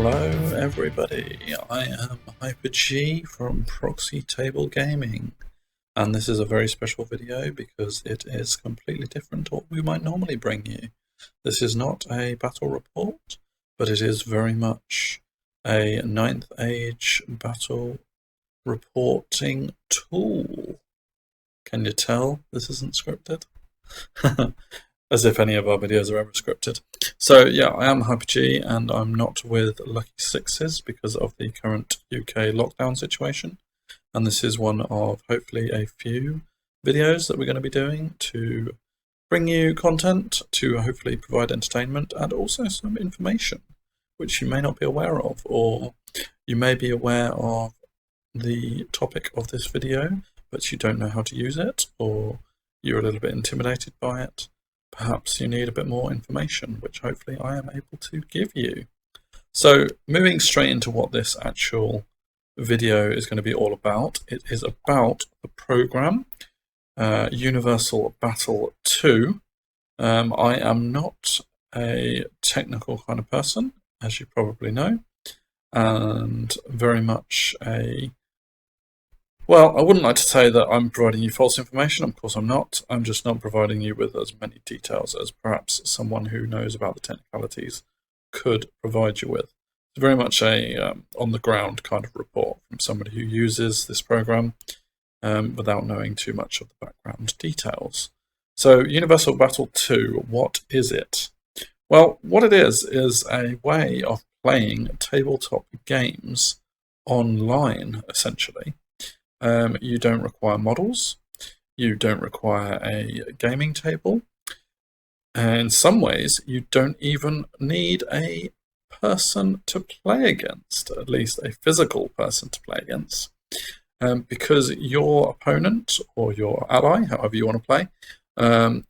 Hello everybody, I am PTG from Proxy Table Gaming, and this is a very special video because it is completely different to what we might normally bring you. This is not a battle report, but it is very much a 9th Age battle reporting tool. Can you tell this isn't scripted? As if any of our videos are ever scripted. So yeah, I am PTG and I'm not with Lucky Sixes because of the current UK lockdown situation. And this is one of hopefully a few videos that we're going to be doing to bring you content, to hopefully provide entertainment and also some information which you may not be aware of, or you may be aware of the topic of this video, but you don't know how to use it, or you're a little bit intimidated by it. Perhaps you need a bit more information, which hopefully I am able to give you. So moving straight into what this actual video is going to be all about, it is about the program Universal Battle 2. I am not a technical kind of person, as you probably know, and very much well, I wouldn't like to say that I'm providing you false information. Of course I'm not. I'm just not providing you with as many details as perhaps someone who knows about the technicalities could provide you with. It's very much a on-the-ground kind of report from somebody who uses this program without knowing too much of the background details. So Universal Battle 2, what is it? Well, what it is a way of playing tabletop games online, essentially. You don't require models, you don't require a gaming table, and in some ways you don't even need a person to play against, at least a physical person to play against, because your opponent or your ally, however you want to play,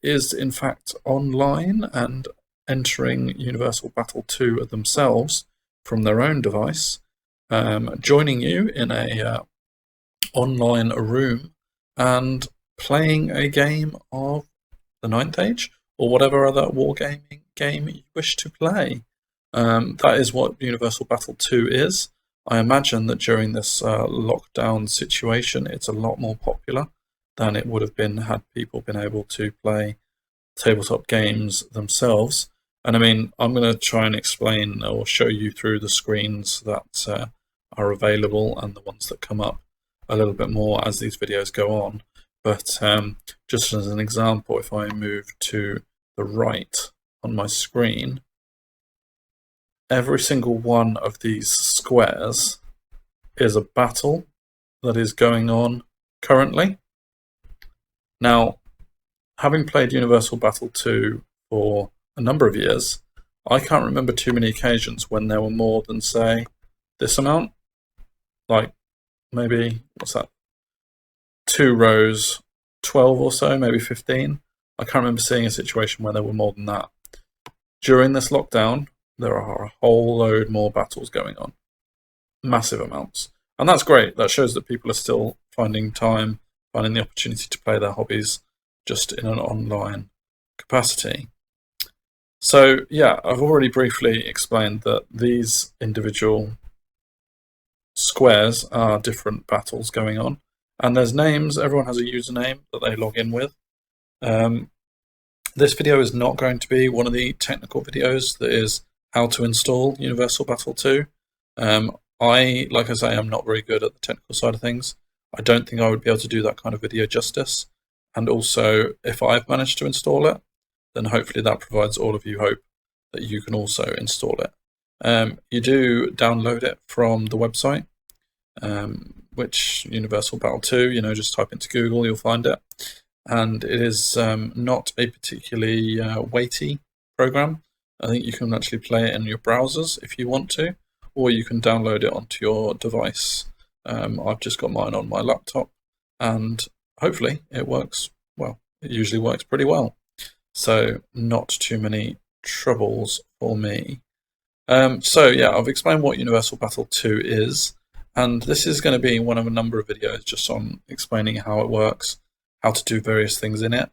is in fact online and entering Universal Battle 2 themselves from their own device, joining you in a online room and playing a game of the 9th Age or whatever other wargaming game you wish to play. That is what Universal Battle 2 is. I imagine that during this lockdown situation it's a lot more popular than it would have been had people been able to play tabletop games themselves. And I mean, I'm going to try and explain or show you through the screens that are available and the ones that come up a little bit more as these videos go on, but just as an example, if I move to the right on my screen, every single one of these squares is a battle that is going on currently. Now, having played Universal Battle 2 for a number of years, I can't remember too many occasions when there were more than, say, this amount, like maybe, what's that, 2 rows, 12 or so, maybe 15. I can't remember seeing a situation where there were more than that. During this lockdown, there are a whole load more battles going on. Massive amounts. And that's great. That shows that people are still finding time, finding the opportunity to play their hobbies just in an online capacity. So yeah, I've already briefly explained that these individual squares are different battles going on, and there's names. Everyone has a username that they log in with. This video is not going to be one of the technical videos that is how to install Universal Battle 2. Like I say, I'm not very good at the technical side of things. I don't think I would be able to do that kind of video justice, and also if I've managed to install it, then hopefully that provides all of you hope that you can also install it. You do download it from the website, which Universal Battle 2, just type into Google, you'll find it. And it is not a particularly weighty program. I think you can actually play it in your browsers if you want to, or you can download it onto your device. I've just got mine on my laptop, and hopefully it works well. It usually works pretty well. So not too many troubles for me. So yeah, I've explained what Universal Battle 2 is, and this is going to be one of a number of videos just on explaining how it works, how to do various things in it,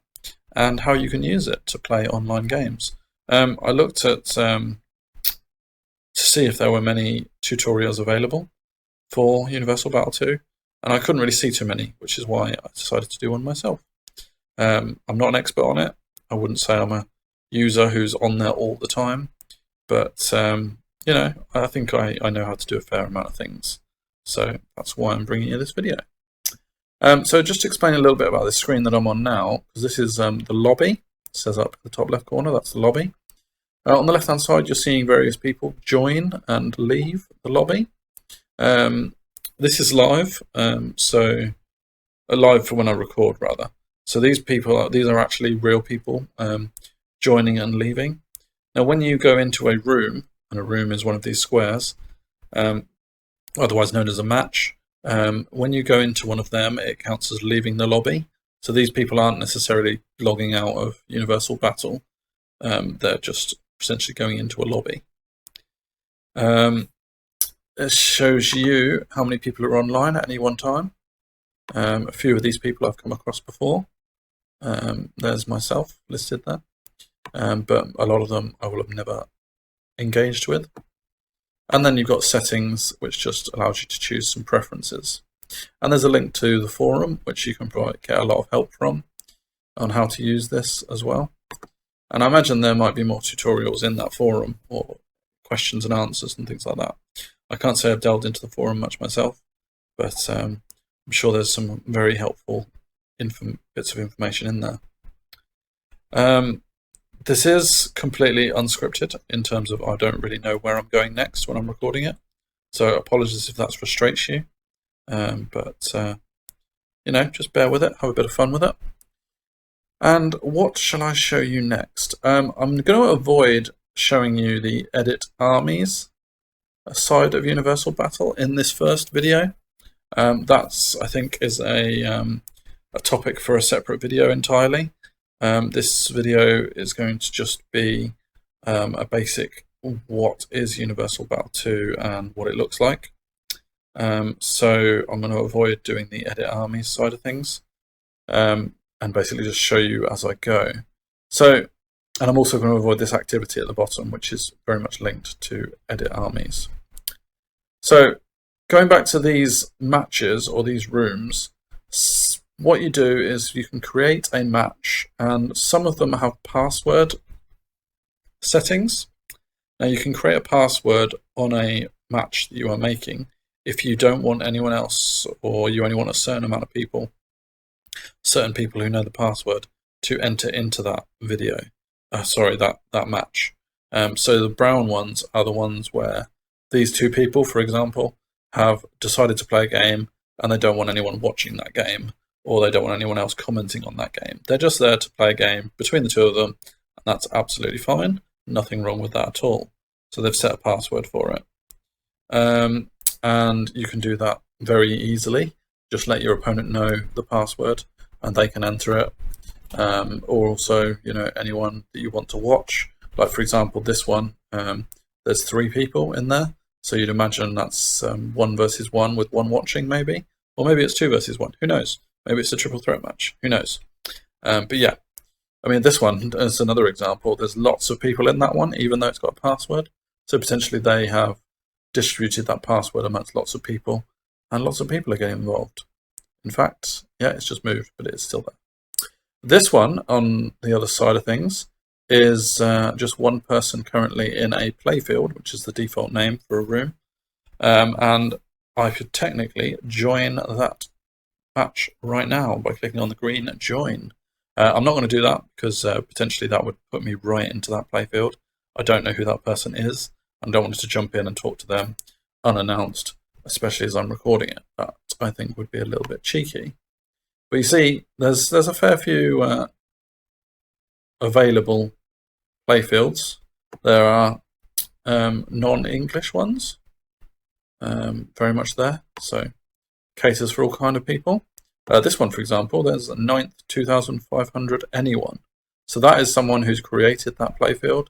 and how you can use it to play online games. I looked at to see if there were many tutorials available for Universal Battle 2, and I couldn't really see too many, which is why I decided to do one myself. I'm not an expert on it. I wouldn't say I'm a user who's on there all the time, but you know, I think I know how to do a fair amount of things. So that's why I'm bringing you this video. So just to explain a little bit about this screen that I'm on now, because this is the lobby. It says up in the top left corner, that's the lobby. On the left hand side, you're seeing various people join and leave the lobby. This is live, so live for when I record rather. So these are actually real people joining and leaving. Now when you go into a room, and a room is one of these squares, otherwise known as a match, when you go into one of them, it counts as leaving the lobby. So these people aren't necessarily logging out of Universal Battle. They're just essentially going into a lobby. It shows you how many people are online at any one time. A few of these people I've come across before. There's myself listed there. But a lot of them I will have never engaged with. And then you've got settings, which just allows you to choose some preferences. And there's a link to the forum, which you can get a lot of help from on how to use this as well. And I imagine there might be more tutorials in that forum, or questions and answers and things like that. I can't say I've delved into the forum much myself, but I'm sure there's some very helpful bits of information in there. This is completely unscripted in terms of I don't really know where I'm going next when I'm recording it. So apologies if that frustrates you. But you know, just bear with it, have a bit of fun with it. And what shall I show you next? I'm going to avoid showing you the edit armies side of Universal Battle in this first video. That's, I think, is a topic for a separate video entirely. This video is going to just be a basic what is Universal Battle 2 and what it looks like. So I'm going to avoid doing the edit armies side of things and basically just show you as I go. So, and I'm also going to avoid this activity at the bottom, which is very much linked to edit armies. So going back to these matches or these rooms, what you do is you can create a match, and some of them have password settings. Now you can create a password on a match that you are making if you don't want anyone else, or you only want a certain amount of people, certain people who know the password, to enter into that video. That match. So the brown ones are the ones where these two people, for example, have decided to play a game and they don't want anyone watching that game, or they don't want anyone else commenting on that game. They're just there to play a game between the two of them, and that's absolutely fine. Nothing wrong with that at all. So they've set a password for it. And you can do that very easily. Just let your opponent know the password and they can enter it. Or also, you know, anyone that you want to watch. Like, for example, this one, there's 3 people in there. So you'd imagine that's 1 versus 1 with 1 watching, maybe. Or maybe it's 2 versus 1. Who knows? Maybe it's a triple threat match. Who knows? But yeah, I mean, this one is another example. There's lots of people in that one, even though it's got a password. So potentially they have distributed that password amongst lots of people, and lots of people are getting involved. In fact, yeah, it's just moved, but it's still there. This one, on the other side of things, is just 1 person currently in a playfield, which is the default name for a room. And I could technically join that match right now by clicking on the green join. I'm not going to do that because potentially that would put me right into that playfield. I don't know who that person is. I don't want to jump in and talk to them unannounced, especially as I'm recording it. That I think would be a little bit cheeky. But you see, there's a fair few available playfields. There are non-English ones, very much there. So caters for all kind of people. This one, for example, there's a 9th 2500 anyone. So that is someone who's created that playfield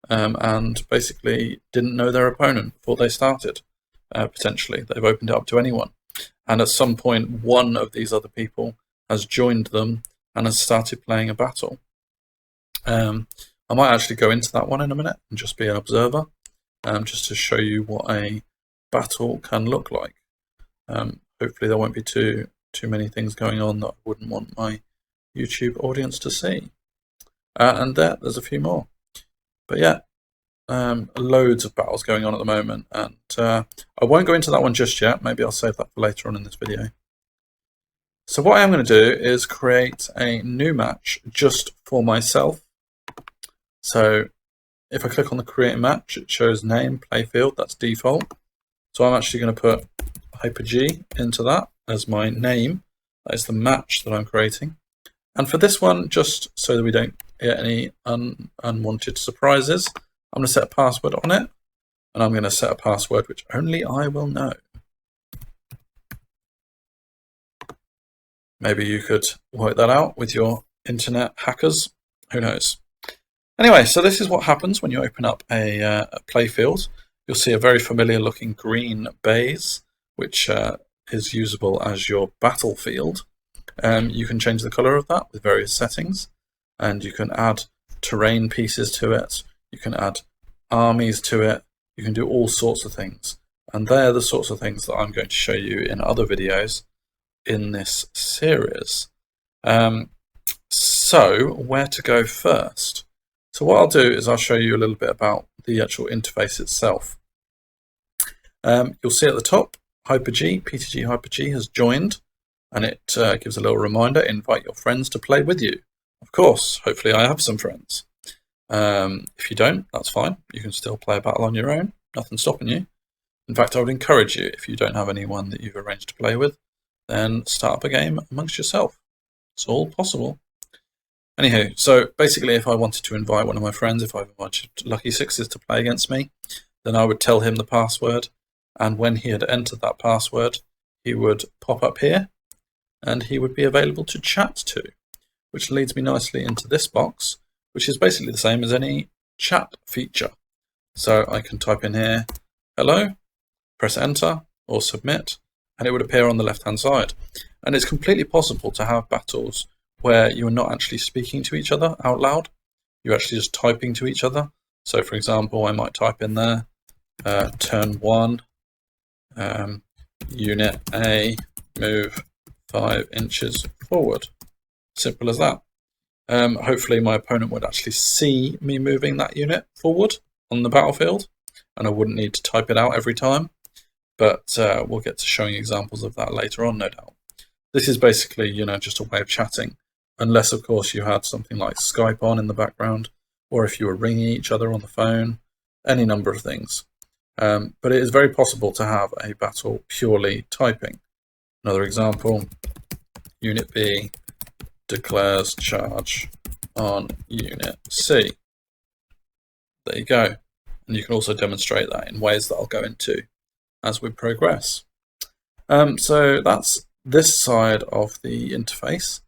and basically didn't know their opponent before they started. Potentially, they've opened it up to anyone. And at some point, one of these other people has joined them and has started playing a battle. I might actually go into that one in a minute and just be an observer. just to show you what a battle can look like. Hopefully there won't be too many things going on that I wouldn't want my YouTube audience to see. And there's a few more. But yeah, loads of battles going on at the moment, and I won't go into that one just yet. Maybe I'll save that for later on in this video. So what I am going to do is create a new match just for myself. So if I click on the create match, it shows name, playfield, that's default. So I'm actually going to put Hyper-G into that as my name. That is the match that I'm creating. And for this one, just so that we don't get any unwanted surprises, I'm going to set a password on it, and I'm going to set a password which only I will know. Maybe you could work that out with your internet hackers, who knows. Anyway, so this is what happens when you open up a playfield. You'll see a very familiar looking green base, which is usable as your battlefield. You can change the color of that with various settings, and you can add terrain pieces to it. You can add armies to it. You can do all sorts of things. And they're the sorts of things that I'm going to show you in other videos in this series. So where to go first? So what I'll do is I'll show you a little bit about the actual interface itself. You'll see at the top, Hyper-G, PTG Hyper-G has joined, and it gives a little reminder, invite your friends to play with you. Of course, hopefully I have some friends. If you don't, that's fine. You can still play a battle on your own. Nothing's stopping you. In fact, I would encourage you, if you don't have anyone that you've arranged to play with, then start up a game amongst yourself. It's all possible. Anywho, so basically if I wanted to invite one of my friends, if I've invited Lucky Sixes to play against me, then I would tell him the password, and when he had entered that password, he would pop up here, and he would be available to chat to, which leads me nicely into this box, which is basically the same as any chat feature. So I can type in here, hello, press enter or submit, and it would appear on the left-hand side. And it's completely possible to have battles where you're not actually speaking to each other out loud. You're actually just typing to each other. So for example, I might type in there, turn 1, unit A, move 5 inches forward. Simple as that. Hopefully my opponent would actually see me moving that unit forward on the battlefield, and I wouldn't need to type it out every time. But we'll get to showing examples of that later on, no doubt. This is basically, just a way of chatting, unless, of course, you had something like Skype on in the background, or if you were ringing each other on the phone, any number of things. But it is very possible to have a battle purely typing. Another example, Unit B declares charge on Unit C. There you go. And you can also demonstrate that in ways that I'll go into as we progress. So that's this side of the interface.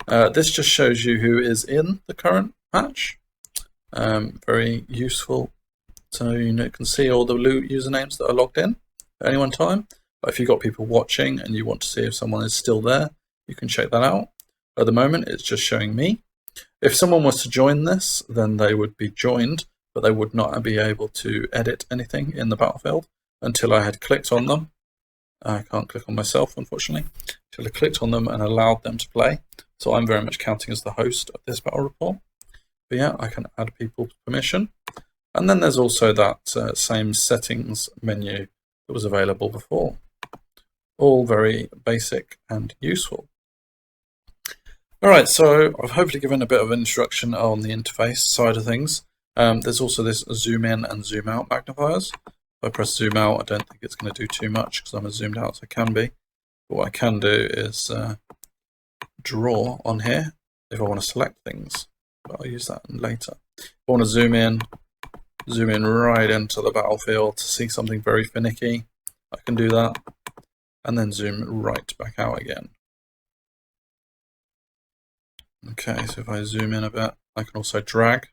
This just shows you who is in the current match. Very useful. So you can see all the usernames that are logged in at any one time. But if you've got people watching and you want to see if someone is still there, you can check that out. At the moment, it's just showing me. If someone was to join this, then they would be joined, but they would not be able to edit anything in the battlefield until I had clicked on them. I can't click on myself, unfortunately, until I clicked on them and allowed them to play. So I'm very much counting as the host of this battle report. But yeah, I can add people's permission. And then there's also that same settings menu that was available before. All very basic and useful. All right, so I've hopefully given a bit of instruction on the interface side of things. There's also this zoom in and zoom out magnifiers. If I press zoom out, I don't think it's going to do too much because I'm as zoomed out as I can be. But what I can do is draw on here if I want to select things. But I'll use that later. If I want to zoom in right into the battlefield to see something very finicky, I can do that. And then zoom right back out again. Okay, so if I zoom in a bit, I can also drag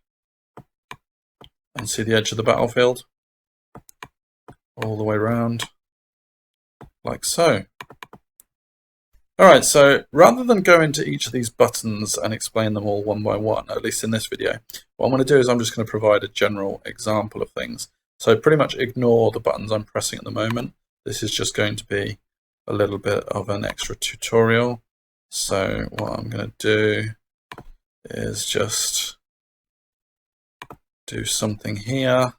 and see the edge of the battlefield all the way around, like so. All right, so rather than go into each of these buttons and explain them all one by one, at least in this video, what I'm going to do is I'm just going to provide a general example of things. So pretty much ignore the buttons I'm pressing at the moment. This is just going to be a little bit of an extra tutorial. So what I'm going to do is just do something here.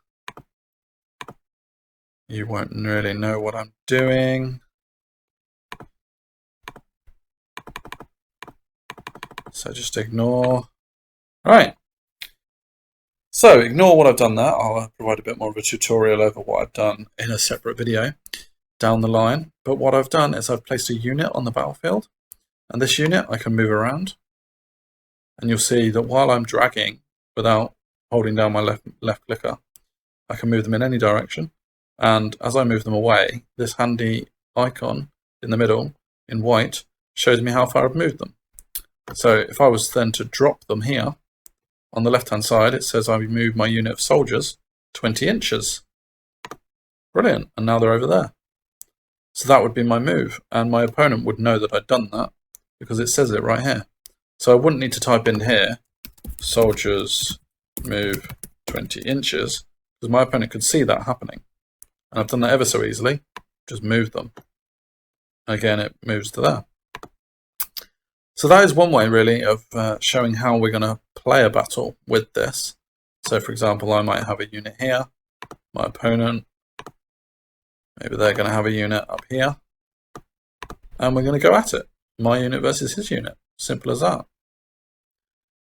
You won't really know what I'm doing. So just ignore. All right. So ignore what I've done there. I'll provide a bit more of a tutorial over what I've done in a separate video down the line. But what I've done is I've placed a unit on the battlefield, and this unit I can move around. And you'll see that while I'm dragging without holding down my left clicker, I can move them in any direction. And as I move them away, this handy icon in the middle in white shows me how far I've moved them. So if I was then to drop them here, on the left-hand side, it says I've moved my unit of soldiers 20 inches. Brilliant. And now they're over there. So that would be my move. And my opponent would know that I'd done that because it says it right here. So I wouldn't need to type in here, soldiers move 20 inches, because my opponent could see that happening. And I've done that ever so easily. Just move them. Again, it moves to there. So that is one way really of showing how we're going to play a battle with this. So for example, I might have a unit here, my opponent, maybe they're going to have a unit up here, and we're going to go at it. My unit versus his unit, simple as that.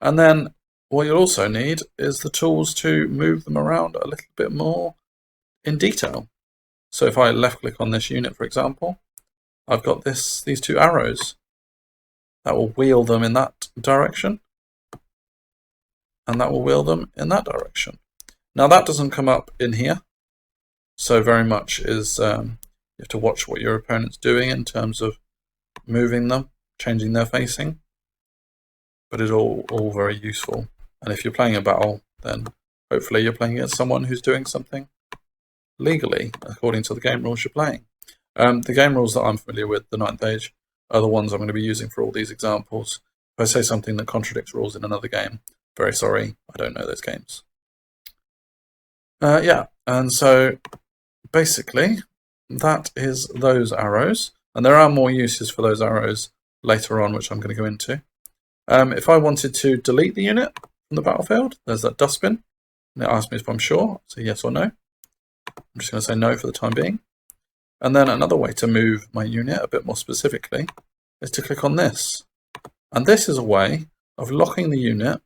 And then what you'll also need is the tools to move them around a little bit more in detail. So if I left click on this unit, for example, I've got these two arrows. That will wheel them in that direction, and that will wheel them in that direction. Now that doesn't come up in here, so very much is you have to watch what your opponent's doing in terms of moving them, changing their facing, but it's all very useful. And if you're playing a battle, then hopefully you're playing against someone who's doing something legally according to the game rules you're playing. The game rules that I'm familiar with, the 9th Age, are the ones I'm going to be using for all these examples. If I say something that contradicts rules in another game, very sorry, I don't know those games. Yeah, and so basically that is those arrows, and there are more uses for those arrows later on, which I'm going to go into. If I wanted to delete the unit from the battlefield, there's that dustbin, and it asks me if I'm sure, so yes or no. I'm just going to say no for the time being. And then another way to move my unit a bit more specifically is to click on this. And this is a way of locking the unit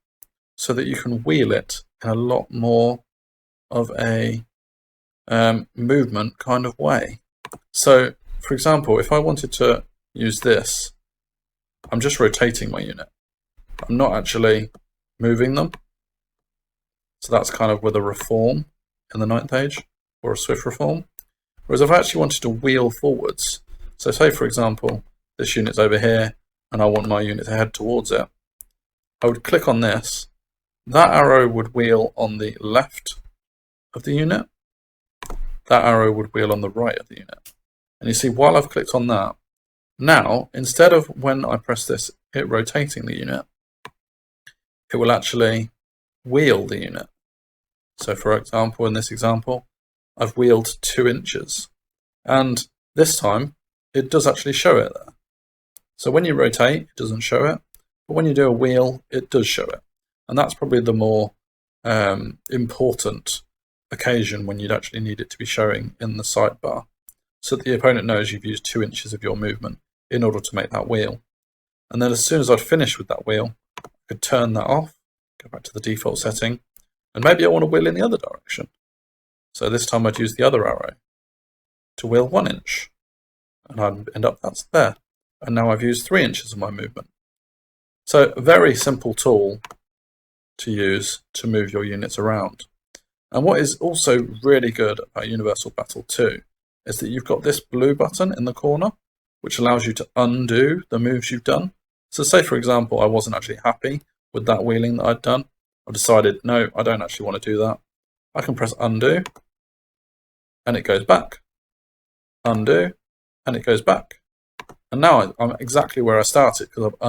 so that you can wheel it in a lot more of a movement kind of way. So, for example, if I wanted to use this, I'm just rotating my unit. I'm not actually moving them. So that's kind of with a reform in the 9th Age, or a swift reform. Whereas if I actually wanted to wheel forwards, so say for example, this unit's over here and I want my unit to head towards it, I would click on this, that arrow would wheel on the left of the unit, that arrow would wheel on the right of the unit. And you see, while I've clicked on that, now, instead of when I press this, it rotating the unit, it will actually wheel the unit. So for example, in this example, I've wheeled 2 inches, and this time it does actually show it there. So when you rotate, it doesn't show it, but when you do a wheel, it does show it. And that's probably the more important occasion when you'd actually need it to be showing in the sidebar, so that the opponent knows you've used 2 inches of your movement in order to make that wheel. And then as soon as I'd finished with that wheel, I could turn that off, go back to the default setting, and maybe I want to wheel in the other direction. So this time I'd use the other arrow to wheel 1 inch, and I'd end up that's there. And now I've used 3 inches of my movement. So a very simple tool to use to move your units around. And what is also really good about Universal Battle 2 is that you've got this blue button in the corner, which allows you to undo the moves you've done. So say for example, I wasn't actually happy with that wheeling that I'd done. I've decided, no, I don't actually want to do that. I can press undo, and it goes back. Undo, and it goes back. And now I'm exactly where I started because I've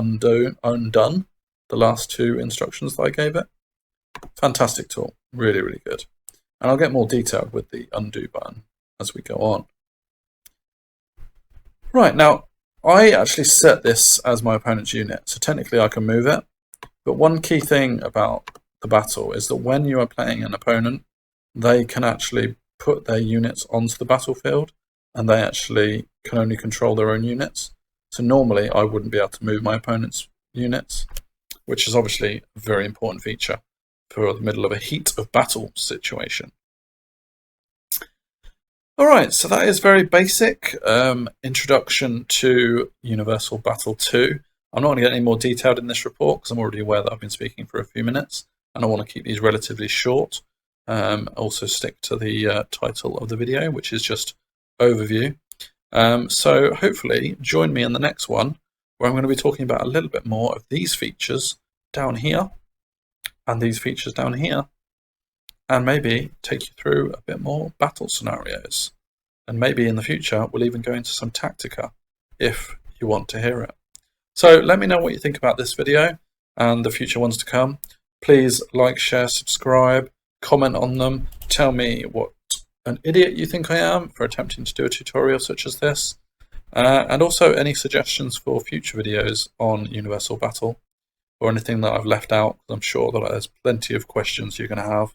undone the last 2 instructions that I gave it. Fantastic tool, really, really good. And I'll get more detailed with the undo button as we go on. Right, now I actually set this as my opponent's unit, so technically I can move it. But one key thing about the battle is that when you are playing an opponent, they can actually put their units onto the battlefield, and they actually can only control their own units. So normally I wouldn't be able to move my opponent's units, which is obviously a very important feature for the middle of a heat of battle situation. All right, so that is very basic introduction to Universal Battle 2. I'm not going to get any more detailed in this report because I'm already aware that I've been speaking for a few minutes, and I want to keep these relatively short. Also stick to the title of the video, which is just overview. So hopefully join me in the next one, where I'm going to be talking about a little bit more of these features down here and these features down here, and maybe take you through a bit more battle scenarios. And maybe in the future we'll even go into some Tactica if you want to hear it. So let me know what you think about this video and the future ones to come. Please like, share, subscribe, comment on them, tell me what an idiot you think I am for attempting to do a tutorial such as this, and also any suggestions for future videos on Universal Battle or anything that I've left out. I'm sure that there's plenty of questions you're going to have.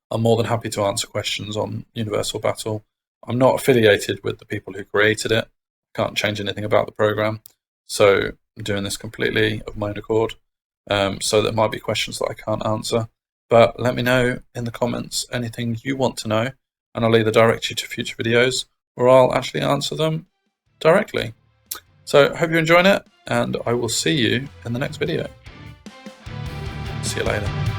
I'm more than happy to answer questions on Universal Battle. I'm not affiliated with the people who created it. Can't change anything about the program. So I'm doing this completely of my own accord. So there might be questions that I can't answer. But let me know in the comments anything you want to know, and I'll either direct you to future videos or I'll actually answer them directly. So hope you're enjoying it, and I will see you in the next video. See you later.